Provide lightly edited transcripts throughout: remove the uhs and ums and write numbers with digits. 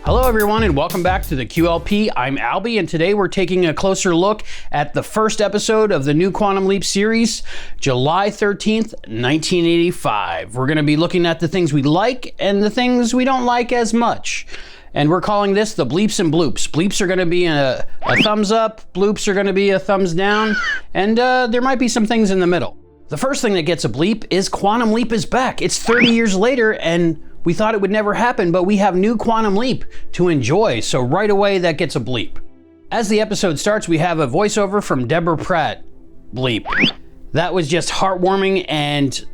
Hello everyone and welcome back to the QLP. I'm Albie and today we're taking a closer look at the first episode of the new Quantum Leap series, July 13th, 1985. We're going to be looking at the things we like and the things we don't like as much. And we're calling this the Bleeps and Bloops. Bleeps are going to be a thumbs up, bloops are going to be a thumbs down, and there might be some things in the middle. The first thing that gets a bleep is Quantum Leap is back. It's 30 years later and we thought it would never happen, but we have new Quantum Leap to enjoy, so right away that gets a bleep. As the episode starts, we have a voiceover from Deborah Pratt. Bleep. That was just heartwarming, and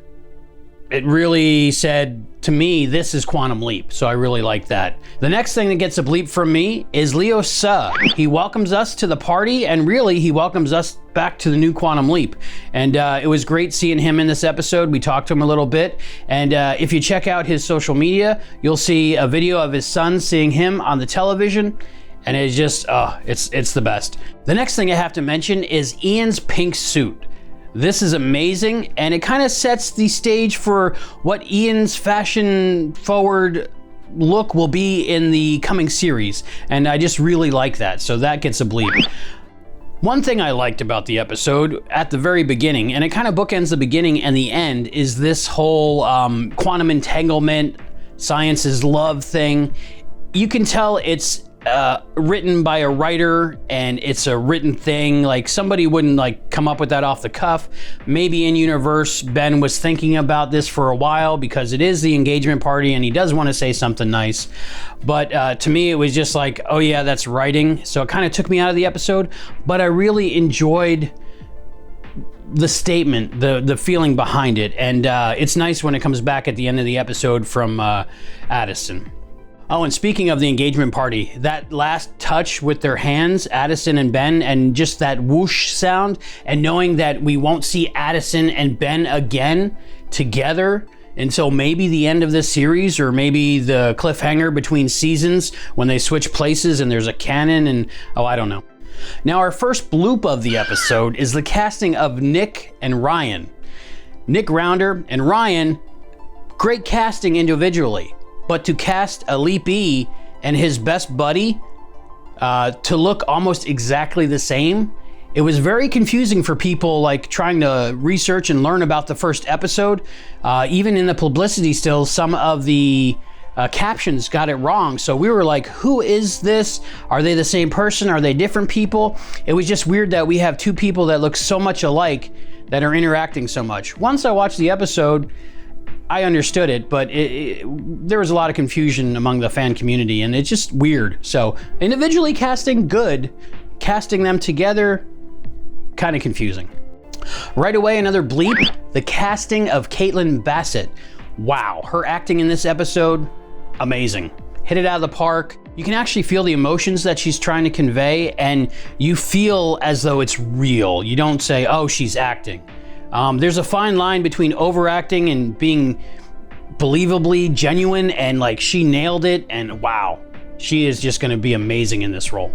it really said to me, this is Quantum Leap, so I really like that. The next thing that gets a bleep from me is Leo Suh. He welcomes us to the party, and really he welcomes us back to the new Quantum Leap. And it was great seeing him in this episode. We talked to him a little bit, and if you check out his social media, you'll see a video of his son seeing him on the television, and it's just, it's the best. The next thing I have to mention is Ian's pink suit. This is amazing, and it kind of sets the stage for what Ian's fashion-forward look will be in the coming series, and I just really like that, so that gets a bleep. One thing I liked about the episode at the very beginning, and it kind of bookends the beginning and the end, is this whole quantum entanglement, science is love thing. You can tell it's written by a writer and it's a written thing. Like somebody wouldn't like come up with that off the cuff. Maybe in universe Ben was thinking about this for a while because it is the engagement party and he does want to say something nice, but to me it was just like, oh yeah, that's writing. So it kind of took me out of the episode, but I really enjoyed the statement, the feeling behind it, and it's nice when it comes back at the end of the episode from Addison. Oh, and speaking of the engagement party, that last touch with their hands, Addison and Ben, and just that whoosh sound, and knowing that we won't see Addison and Ben again together until maybe the end of this series, or maybe the cliffhanger between seasons when they switch places and there's a canon, and oh, I don't know. Now, our first bloop of the episode is the casting of Nick and Ryan. Nick Rounder and Ryan, great casting individually. But to cast a Leapee and his best buddy to look almost exactly the same, it was very confusing for people like trying to research and learn about the first episode. Even in the publicity stills, some of the captions got it wrong. So we were like, who is this? Are they the same person? Are they different people? It was just weird that we have two people that look so much alike that are interacting so much. Once I watched the episode, I understood it, but there was a lot of confusion among the fan community, and it's just weird. So individually casting, good. Casting them together, kind of confusing. Right away, another bleep, the casting of Caitlin Bassett. Wow, her acting in this episode, amazing. Hit it out of the park. You can actually feel the emotions that she's trying to convey, and you feel as though it's real. You don't say, oh, she's acting. There's a fine line between overacting and being believably genuine, and like she nailed it, and wow, she is just gonna be amazing in this role.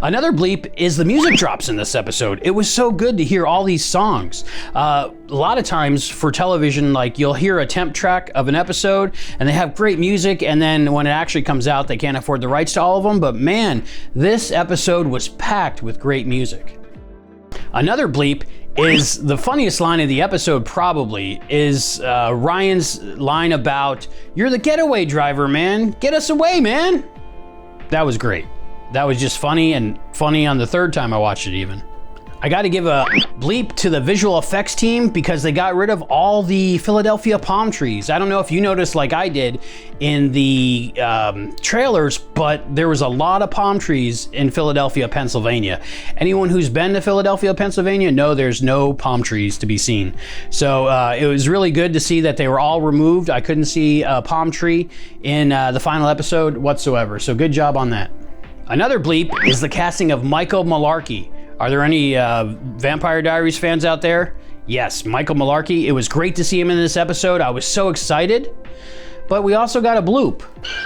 Another bleep is the music drops in this episode. It was so good to hear all these songs. A lot of times for television, like you'll hear a temp track of an episode and they have great music, and then when it actually comes out, they can't afford the rights to all of them, but man, this episode was packed with great music. Another bleep is the funniest line of the episode, probably, is Ryan's line about, you're the getaway driver, man. Get us away, man. That was great. That was just funny, and funny on the third time I watched it even. I got to give a bleep to the visual effects team because they got rid of all the Philadelphia palm trees. I don't know if you noticed like I did in the trailers, but there was a lot of palm trees in Philadelphia, Pennsylvania. Anyone who's been to Philadelphia, Pennsylvania, know there's no palm trees to be seen. So it was really good to see that they were all removed. I couldn't see a palm tree in the final episode whatsoever. So good job on that. Another bleep is the casting of Michael Malarkey. Are there any Vampire Diaries fans out there? Yes, Michael Malarkey. It was great to see him in this episode. I was so excited. But we also got a bloop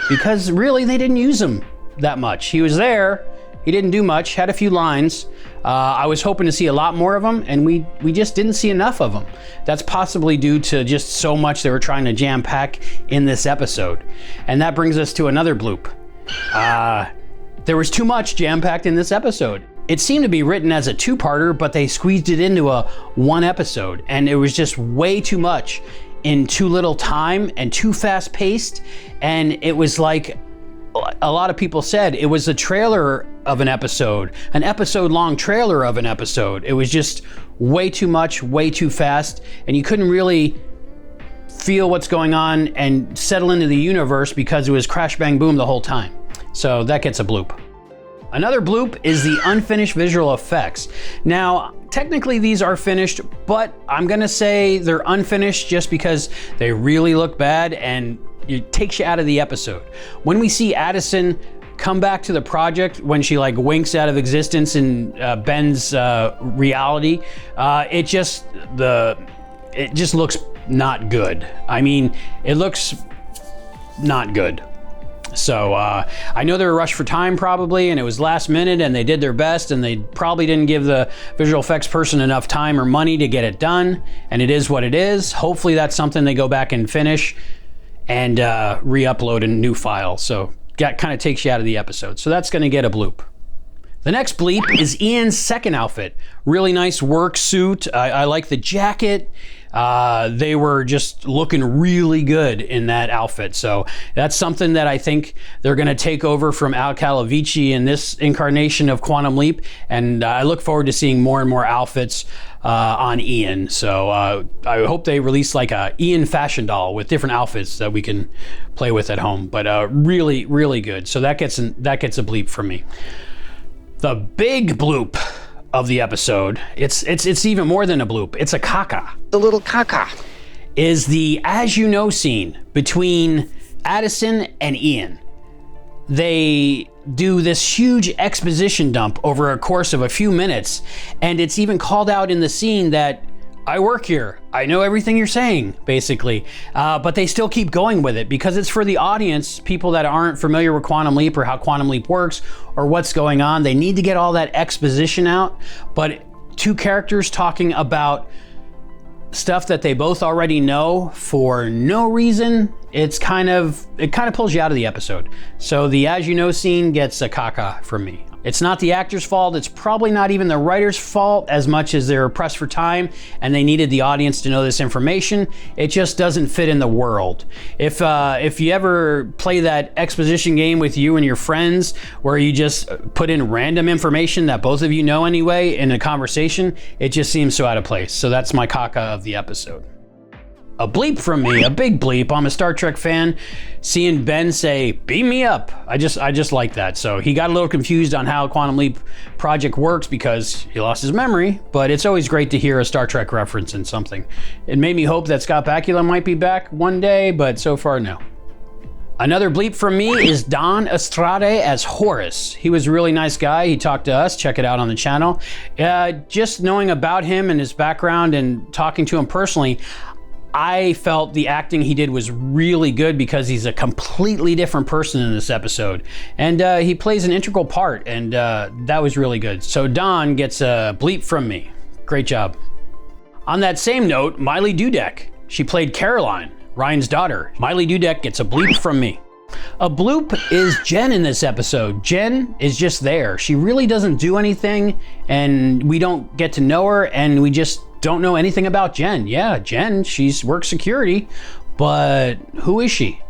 because really they didn't use him that much. He was there. He didn't do much, had a few lines. I was hoping to see a lot more of him, and we just didn't see enough of him. That's possibly due to just so much they were trying to jam pack in this episode. And that brings us to another bloop. There was too much jam-packed in this episode. It seemed to be written as a two-parter, but they squeezed it into a one episode, and it was just way too much in too little time and too fast-paced, and it was like a lot of people said, it was a trailer of an episode-long trailer of an episode. It was just way too much, way too fast, and you couldn't really feel what's going on and settle into the universe because it was crash bang boom the whole time. So that gets a bloop. Another bloop is the unfinished visual effects. Now, technically these are finished, but I'm gonna say they're unfinished just because they really look bad and it takes you out of the episode. When we see Addison come back to the project, when she like winks out of existence in Ben's reality, it just looks not good. I mean, it looks not good. So I know they're rushed for time probably, and it was last minute and they did their best, and they probably didn't give the visual effects person enough time or money to get it done, and it is what it is. Hopefully that's something they go back and finish and re-upload a new file. So that kind of takes you out of the episode. So that's gonna get a bloop. The next bleep is Ian's second outfit. Really nice work suit. I like the jacket. They were just looking really good in that outfit. So that's something that I think they're going to take over from Al Calavici in this incarnation of Quantum Leap. And I look forward to seeing more and more outfits on Ian. So I hope they release like a Ian fashion doll with different outfits that we can play with at home. But really, really good. So that gets a bleep from me. The big bloop of the episode, it's even more than a bloop, it's a caca. The little caca. Is the as you know scene between Addison and Ian. They do this huge exposition dump over a course of a few minutes, and it's even called out in the scene that I work here, I know everything you're saying, basically. But they still keep going with it because it's for the audience, people that aren't familiar with Quantum Leap or how Quantum Leap works or what's going on. They need to get all that exposition out, but two characters talking about stuff that they both already know for no reason, it kind of pulls you out of the episode. So the as you know scene gets a caca from me. It's not the actor's fault. It's probably not even the writer's fault as much as they're pressed for time and they needed the audience to know this information. It just doesn't fit in the world. If you ever play that exposition game with you and your friends where you just put in random information that both of you know anyway in a conversation, it just seems so out of place. So that's my caca of the episode. A bleep from me, a big bleep. I'm a Star Trek fan. Seeing Ben say, beam me up. I just like that. So he got a little confused on how Quantum Leap project works because he lost his memory, but it's always great to hear a Star Trek reference in something. It made me hope that Scott Bakula might be back one day, but so far, no. Another bleep from me is Don Estrade as Horace. He was a really nice guy. He talked to us. Check it out on the channel. Just knowing about him and his background and talking to him personally, I felt the acting he did was really good because he's a completely different person in this episode. And he plays an integral part, and that was really good. So Don gets a bleep from me. Great job. On that same note, Miley Dudek. She played Caroline, Ryan's daughter. Miley Dudek gets a bleep from me. A bloop is Jen in this episode. Jen is just there. She really doesn't do anything, and we don't get to know her, and we just don't know anything about Jen. Yeah, Jen, she's works security, but who is she?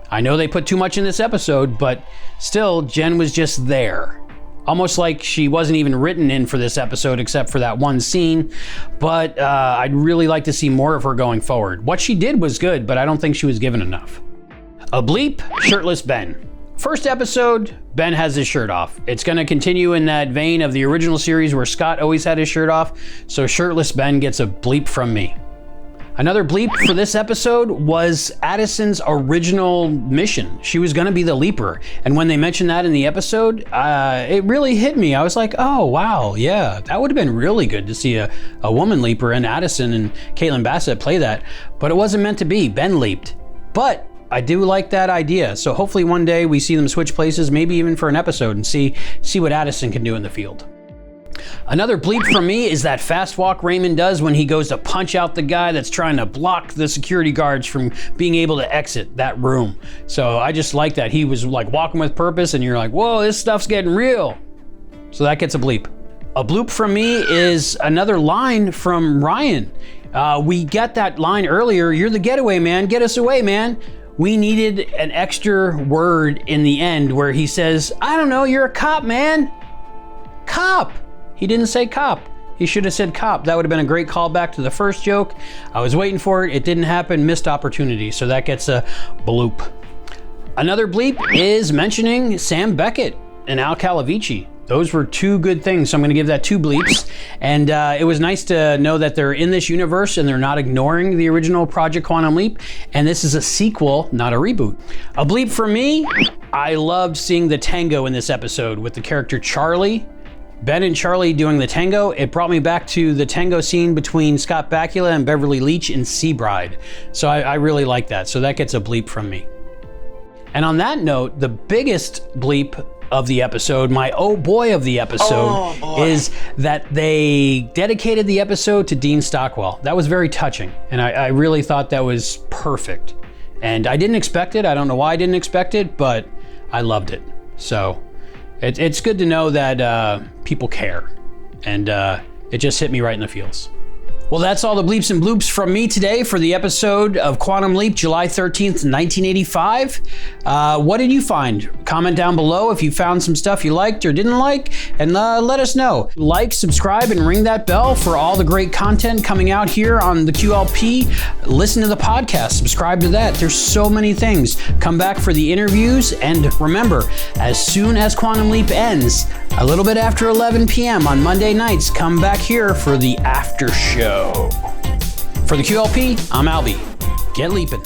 I know they put too much in this episode, but still, Jen was just there. Almost like she wasn't even written in for this episode except for that one scene, but I'd really like to see more of her going forward. What she did was good, but I don't think she was given enough. A bleep, shirtless Ben. First episode, Ben has his shirt off. It's gonna continue in that vein of the original series where Scott always had his shirt off, so shirtless Ben gets a bleep from me. Another bleep for this episode was Addison's original mission. She was gonna be the leaper, and when they mentioned that in the episode, it really hit me. I was like, oh wow, yeah, that would have been really good to see a woman leaper, and Addison and Caitlin Bassett play that, but it wasn't meant to be. Ben leaped. But I do like that idea, so hopefully one day we see them switch places, maybe even for an episode, and see what Addison can do in the field. Another bleep from me is that fast walk Raymond does when he goes to punch out the guy that's trying to block the security guards from being able to exit that room. So I just like that. He was like walking with purpose and you're like, whoa, this stuff's getting real. So that gets a bleep. A bloop from me is another line from Ryan. We got that line earlier, you're the getaway man, get us away, man. We needed an extra word in the end where he says, I don't know, you're a cop, man. Cop. He didn't say cop. He should have said cop. That would have been a great callback to the first joke. I was waiting for it. It didn't happen. Missed opportunity. So that gets a bloop. Another bleep is mentioning Sam Beckett and Al Calavici. Those were two good things. So I'm going to give that 2 bleeps. And it was nice to know that they're in this universe and they're not ignoring the original Project Quantum Leap. And this is a sequel, not a reboot. A bleep for me, I loved seeing the tango in this episode with the character Charlie. Ben and Charlie doing the tango. It brought me back to the tango scene between Scott Bakula and Beverly Leach in Seabride. So I really like that. So that gets a bleep from me. And on that note, the biggest bleep of the episode, my oh boy of the episode, is that they dedicated the episode to Dean Stockwell. That was very touching. And I really thought that was perfect. And I didn't expect it. I don't know why I didn't expect it, but I loved it. So it's good to know that people care, and it just hit me right in the feels. Well, that's all the bleeps and bloops from me today for the episode of Quantum Leap, July 13th, 1985. What did you find? Comment down below if you found some stuff you liked or didn't like, and let us know. Like, subscribe, and ring that bell for all the great content coming out here on the QLP. Listen to the podcast, subscribe to that. There's so many things. Come back for the interviews, and remember, as soon as Quantum Leap ends, a little bit after 11 p.m. on Monday nights, come back here for the after show. For the QLP, I'm Albie. Get leaping.